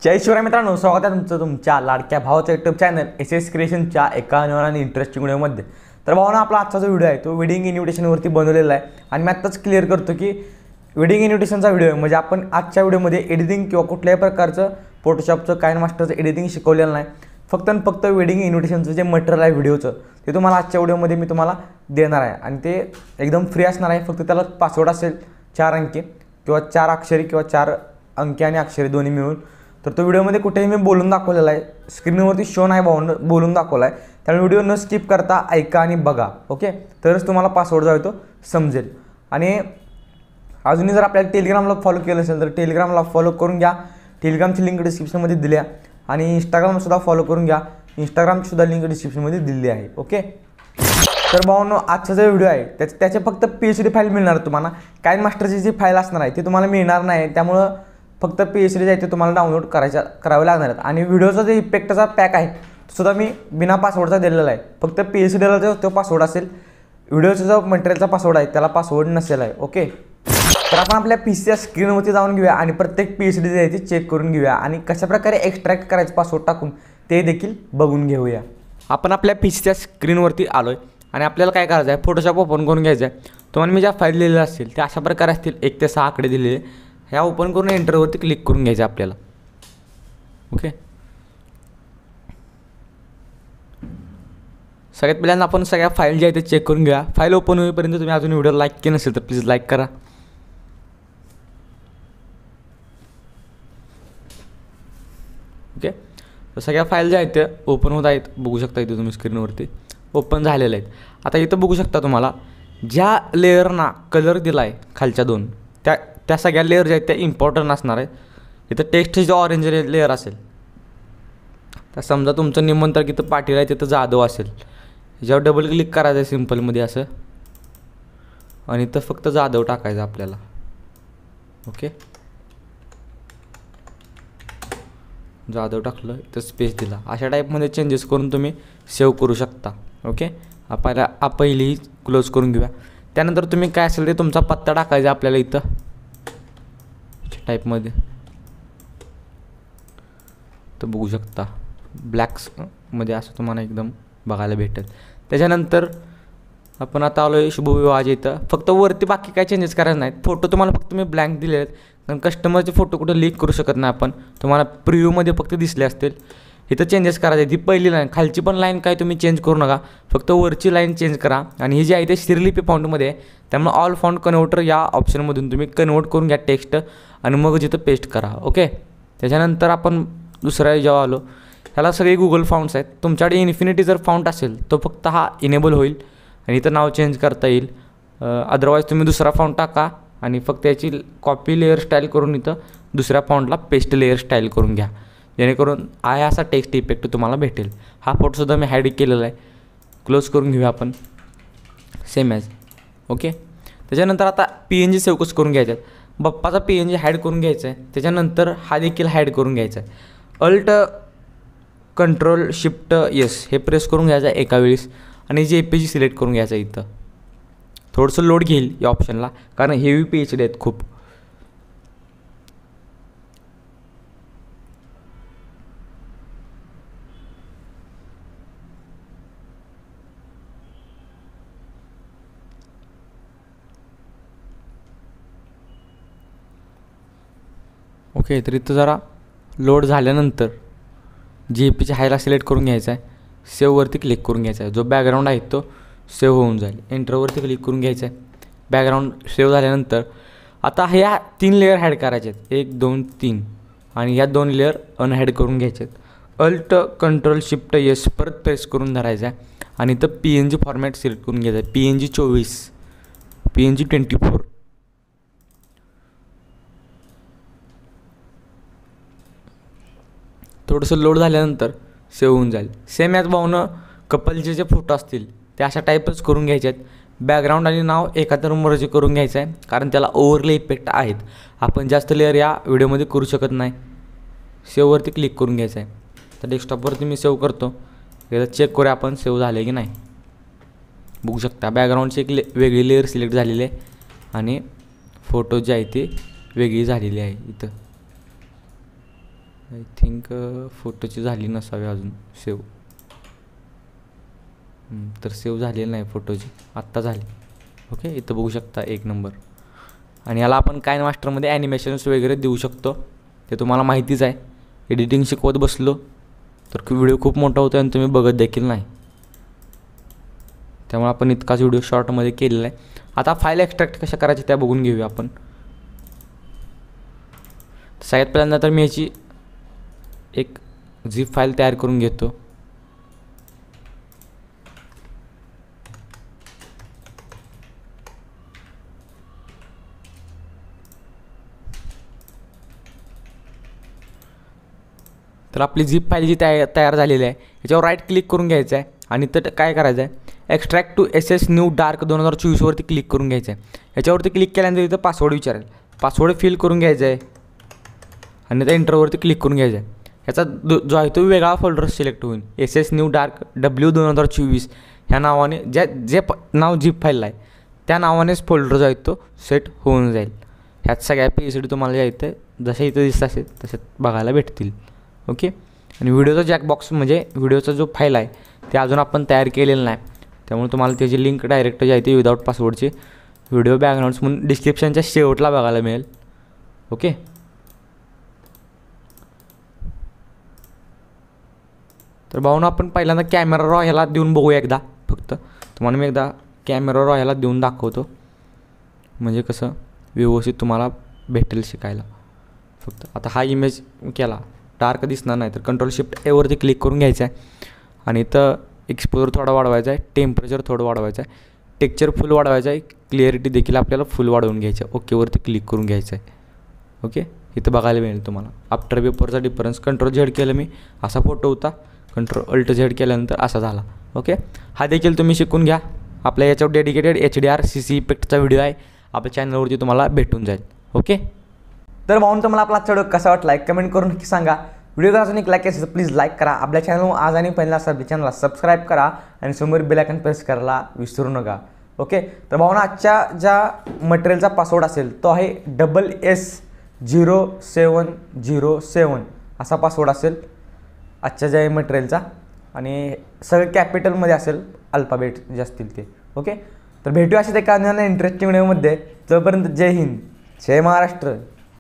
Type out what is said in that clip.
जय शिवराय मित्रांनो, स्वागत आहे तुमचं तुमच्या लाडक्या भावाचं यूट्यूब चॅनल एस क्रिएशनच्या एका नवीन आणि इंटरेस्टिंग व्हिडिओमध्ये। तर भावांनो, आपला आजचा जो व्हिडिओ आहे तो वेडिंग इन्व्हिटेशनवरती बनवलेला आहे आणि मी आत्ताच क्लिअर करतो की वेडिंग इन्व्हिटेशनचा व्हिडिओ आहे, म्हणजे आपण आजच्या व्हिडिओमध्ये एडिटिंग किंवा कुठल्याही प्रकारचं फोटोशॉपचं काइनमास्टरचं एडिटिंग शिकवलेलं नाही। फक्त आणि फक्त वेडिंग इन्व्हिटेशनचं जे मटेरियल आहे व्हिडिओचं ते तुम्हाला आजच्या व्हिडिओमध्ये मी तुम्हाला देणार आहे आणि ते एकदम फ्री असणार आहे। फक्त त्याला पासवर्ड असेल 4 अंकी किंवा 4 अक्षरी किंवा 4 अंकी आणि अक्षरी दोन्ही मिळून। तर तो व्हिडिओमध्ये कुठेही मी बोलून दाखवलेला आहे, स्क्रीनवरती शो नाही भावून बोलून दाखवला आहे, त्यामुळे व्हिडिओ न स्किप करता ऐका आणि बघा, ओके। तरच तुम्हाला पासवर्ड जो आहे तो समजेल। आणि अजूनही जर आपल्याला टेलिग्रामला फॉलो केलं असेल तर टेलिग्रामला फॉलो करून घ्या, टेलिग्रामची लिंक डिस्क्रिप्शनमध्ये दिली आहे। आणि इंस्टाग्रामसुद्धा फॉलो करून घ्या, इंस्टाग्रामचीसुद्धा लिंक डिस्क्रिप्शनमध्ये दिली आहे, ओके। तर भावांनो, आजचा जो व्हिडिओ आहे त्याचे फक्त PhD फाईल मिळणार तुम्हाला, काइनमास्टरची जी फाईल असणार आहे ती तुम्हाला मिळणार नाही, त्यामुळं फक्त PhD आहे ते तुम्हाला डाउनलोड करावे लागणार आहेत। आणि व्हिडिओचा जे इफेक्टचा पॅक आहे तो सुद्धा मी बिना पासवर्डचा दिलेला आहे, फक्त PhDला तो पासवर्ड असेल, व्हिडिओचा जो मटेरियलचा पासवर्ड आहे त्याला पासवर्ड नसेल आहे, ओके। तर आपण आपल्या PCच्या स्क्रीनवरती जाऊन घेऊया आणि प्रत्येक PhD जे आहे ते चेक करून घेऊया आणि कशाप्रकारे एक्स्ट्रॅक्ट करायचं पासवर्ड टाकून ते देखील बघून घेऊया। आपण आपल्या PCच्या स्क्रीनवरती आलो आहे आणि आपल्याला काय करायचं आहे, फोटोशॉप ओपन करून घ्यायचं आहे। तुम्हाला मी ज्या फाईल दिलेल्या असतील त्या अशा प्रकारे असतील, 1 ते 6 आकडे दिलेले, ह्या ओपन करून एंटरवरती क्लिक करून घ्यायचं आपल्याला, ओके। सगळ्यात पहिल्यांदा आपण सगळ्या फाईल ज्या आहेत ते चेक करून घ्या। फाईल ओपन होईपर्यंत तुम्ही अजून व्हिडिओ लाईक केलं नसेल तर प्लीज लाईक करा, ओके। तर सगळ्या फाईल ज्या आहेत त्या ओपन होत आहेत, बघू शकता इथे तुम्ही स्क्रीनवरती ओपन झालेल्या आहेत। आता इथं बघू शकता तुम्हाला ज्या लेअरना कलर दिला आहे खालच्या 2 त्या सगळ्या लेअर ज्या आहेत त्या इम्पॉर्टंट असणार आहेत। इथं टेक्स्ट जो ऑरेंज लेअर असेल, तर समजा तुमचं निमंत्रक इथं पाटील आहे, तिथं जाधव असेल, ह्याच्यावर डबल क्लिक करायचं आहे सिम्पलमध्ये असं आणि इथं फक्त जाधव टाकायचं आपल्याला, ओके। जाधव टाकलं, इथं स्पेस दिला, अशा टाईपमध्ये चेंजेस करून तुम्ही सेव्ह करू शकता, ओके। पहिली क्लोज करून घेऊया। त्यानंतर तुम्ही काय असेल ते तुमचा पत्ता टाकायचा आपल्याला इथं टाईपमध्ये, तर बघू शकता ब्लॅक्समध्ये असं तुम्हाला एकदम बघायला भेटेल। त्याच्यानंतर आपण आता आलो आहे शुभविवाहाच्या इथं, फक्त वरती बाकी काय चेंजेस करायचे नाहीत। फोटो तुम्हाला फक्त मी ब्लँक दिले आहेत, कारण कस्टमरचे फोटो कुठं लीक करू शकत नाही आपण, तुम्हाला प्रिव्ह्यूमध्ये फक्त दिसले असतील। इथं चेंजेस करायचे, ती पहिली लाईन, खालची पण लाईन काय तुम्ही चेंज करू नका, फक्त वरची लाईन चेंज करा। आणि ही जी आहे ते श्रीलिपी फॉन्टमध्ये आहे, त्यामुळे ऑल फॉन्ट कन्वर्टर या ऑप्शनमधून तुम्ही कन्वर्ट करून घ्या टेक्स्ट आणि मग जिथं पेस्ट करा, ओके। त्याच्यानंतर आपण दुसऱ्या जेव्हा आलो, ह्याला सगळे गुगल फॉन्ट्स आहेत। तुमच्याकडे इन्फिनिटी जर फॉन्ट असेल तो फक्त हा इनेबल होईल आणि इथं नाव चेंज करता येईल, अदरवाईज तुम्ही दुसरा फॉन्ट टाका आणि फक्त याची कॉपी लेअर स्टाईल करून इथं दुसऱ्या फॉन्टला पेस्ट लेअर स्टाईल करून घ्या, जेणेकरून आहे असा टेक्स्ट इफेक्ट तुम्हाला भेटेल। हा फोटोसुद्धा मी हाईड केलेला आहे, क्लोज करून घेऊया आपण सेम ॲज, ओके। त्याच्यानंतर आता PNG सेव्ह कसं करून घ्यायचं आहे, बाप्पाचा PNG हाईड करून घ्यायचा आहे। त्याच्यानंतर हा देखील हाईड करून घ्यायचा आहे, अल्ट कंट्रोल शिफ्ट यस हे प्रेस करून घ्यायचं आहे एका वेळेस आणि JPG सिलेक्ट करून घ्यायचं आहे। इथं थोडंसं लोड घेईल या ऑप्शनला, कारण हेवी PhD आहेत खूप, ओके। तर इथं जरा लोड झाल्यानंतर JPG हायला सिलेक्ट करून घ्यायचा आहे, सेव्हवरती क्लिक करून घ्यायचा आहे, जो बॅकग्राऊंड आहे तो सेव्ह होऊन जाईल, एंटरवरती क्लिक करून घ्यायचं आहे। बॅकग्राऊंड सेव्ह झाल्यानंतर आता ह्या 3 लेअर हॅड करायचे आहेत, 1 2 3, आणि ह्या 2 लेअर अनहॅड करून घ्यायचे आहेत। अल्ट कंट्रोल शिफ्ट यस परत प्रेस करून धरायचा आहे आणि इथं PNG फॉर्मॅट सिलेक्ट करून घ्यायचा आहे, PNG 24 PNG 24। थोडंसं लोड झाल्यानंतर सेव्ह होऊन जाईल। सेम याच भावनं कपलचे जे फोटो असतील ते अशा टाईपच करून घ्यायचे आहेत, बॅकग्राऊंड आणि नाव एकत्र मर्ज करून घ्यायचं आहे, कारण त्याला ओव्हरले इफेक्ट आहेत, आपण जास्त लेअर या व्हिडिओमध्ये करू शकत नाही। सेव्हवरती क्लिक करून घ्यायचं आहे, तर डेस्कटॉपवरती मी सेव्ह करतो, एकदा चेक करूया आपण सेव्ह झाले की नाही। बघू शकता बॅकग्राऊंडची एक वेगळी लेअर सिलेक्ट झालेली आहे आणि फोटो जी आहे ती वेगळी झालेली आहे इथं, आय थिंक फोटोची झाली नसावी अजून सेव्ह. तर सेव्ह झालेली नाही फोटोची, आत्ता झाली. ओके, इथं बघू शकता 1 नंबर. आणि याला आपण काइन मास्टरमध्ये ॲनिमेशन्स वगैरे देऊ शकतो, ते तुम्हाला माहितीच आहे. एडिटिंग शिकवत बसलो तर व्हिडिओ खूप मोठा होतो आणि तुम्ही बघत देखील नाही. त्यामुळे आपण इतकाच व्हिडिओ शॉर्टमध्ये केलेला आहे. आता फाईल एक्स्ट्रॅक्ट कशा करायची त्या बघून घेऊया आपण. सगळ्यात पहिल्यांदा तर मी याची एक झिप फाईल तयार करून घेतो. तर आपली झिप फाईल जी तयार झालेली आहे याच्यावर राईट क्लिक करून घ्यायचं आहे आणि तर काय करायचं आहे, extract to SS new dark 2024वरती क्लिक करून घ्यायचं आहे. याच्यावरती क्लिक केल्यानंतर इथं पासवर्ड विचारेल, पासवर्ड फिल करून घ्यायचं आहे आणि त्या एंटरवरती क्लिक करून घ्यायचं आहे. याचा जो आहे तो वेगळा फोल्डर सिलेक्ट होईल. SS न्यू डार्क W 2024 ह्या नावाने जे नाव झिप फाईल आहे त्या नावानेच फोल्डर जो आहे तो सेट होऊन जाईल. ह्यात सगळ्या PSD तुम्हाला जे आहे जसे इथं दिसत असेल तसे बघायला भेटतील. ओके, आणि व्हिडिओचा जॅकबॉक्स म्हणजे व्हिडिओचा जो फाईल आहे ते अजून आपण तयार केलेलं नाही, त्यामुळे तुम्हाला त्याची लिंक डायरेक्ट जी आहे ती विदाऊट पासवर्डची व्हिडिओ बॅकग्राऊंड्स म्हणून डिस्क्रिप्शनच्या शेवटला बघायला मिळेल. ओके, तर भाऊन आपण पहिल्यांदा कॅमेरा रॉ ह्याला देऊन बघूया एकदा. फक्त तुम्हाला मी एकदा कॅमेरा रॉ ह्याला देऊन दाखवतो, म्हणजे कसं व्यवस्थित तुम्हाला भेटेल शिकायला. फक्त आता हा इमेज केला डार्क दिसणार नाही तर Ctrl+Shift+A वरती क्लिक करून घ्यायचं आहे आणि इथं एक्सपोजर थोडा वाढवायचा आहे, टेम्परेचर थोडं वाढवायचं आहे, टेक्स्चर फुल वाढवायचं आहे, क्लिअरिटी देखील आपल्याला फुल वाढवून घ्यायचं आहे. ओकेवरती क्लिक करून घ्यायचं आहे. ओके, इथं बघायला मिळेल तुम्हाला आफ्टर बिफोरचा डिफरन्स. Ctrl+Z केलं मी, असा फोटो होता. Ctrl+Alt+Z केल्यानंतर असा झाला. ओके, हा देखील तुम्ही शिकून घ्या. आपल्या याच्यावर डेडिकेटेड HDR CC इफेक्टचा व्हिडिओ आहे, आपल्या चॅनलवरती तुम्हाला भेटून जाईल. ओके, तर भाऊन तुम्हाला आपला आजचा व्हिडिओ कसा वाटला कमेंट करून नक्की सांगा. व्हिडिओ जर अजून एक लाईक असेल तर प्लीज लाईक करा. आपल्या चॅनल आज आणि पहिला चॅनलला सबस्क्राईब करा आणि समोर बेल आयकॉन प्रेस करायला विसरू नका. ओके, तर भाऊना आजच्या ज्या मटेरियलचा पासवर्ड असेल तो आहे SS0707 असा पासवर्ड असेल आजच्या ज्या मटेरियलचा, आणि सगळं कॅपिटलमध्ये असेल, अल्फाबेट जे असतील ते. ओके, तर भेटूया अशाच एका इंटरेस्टिंग व्हिडिओमध्ये. तोपर्यंत जय हिंद, जय महाराष्ट्र.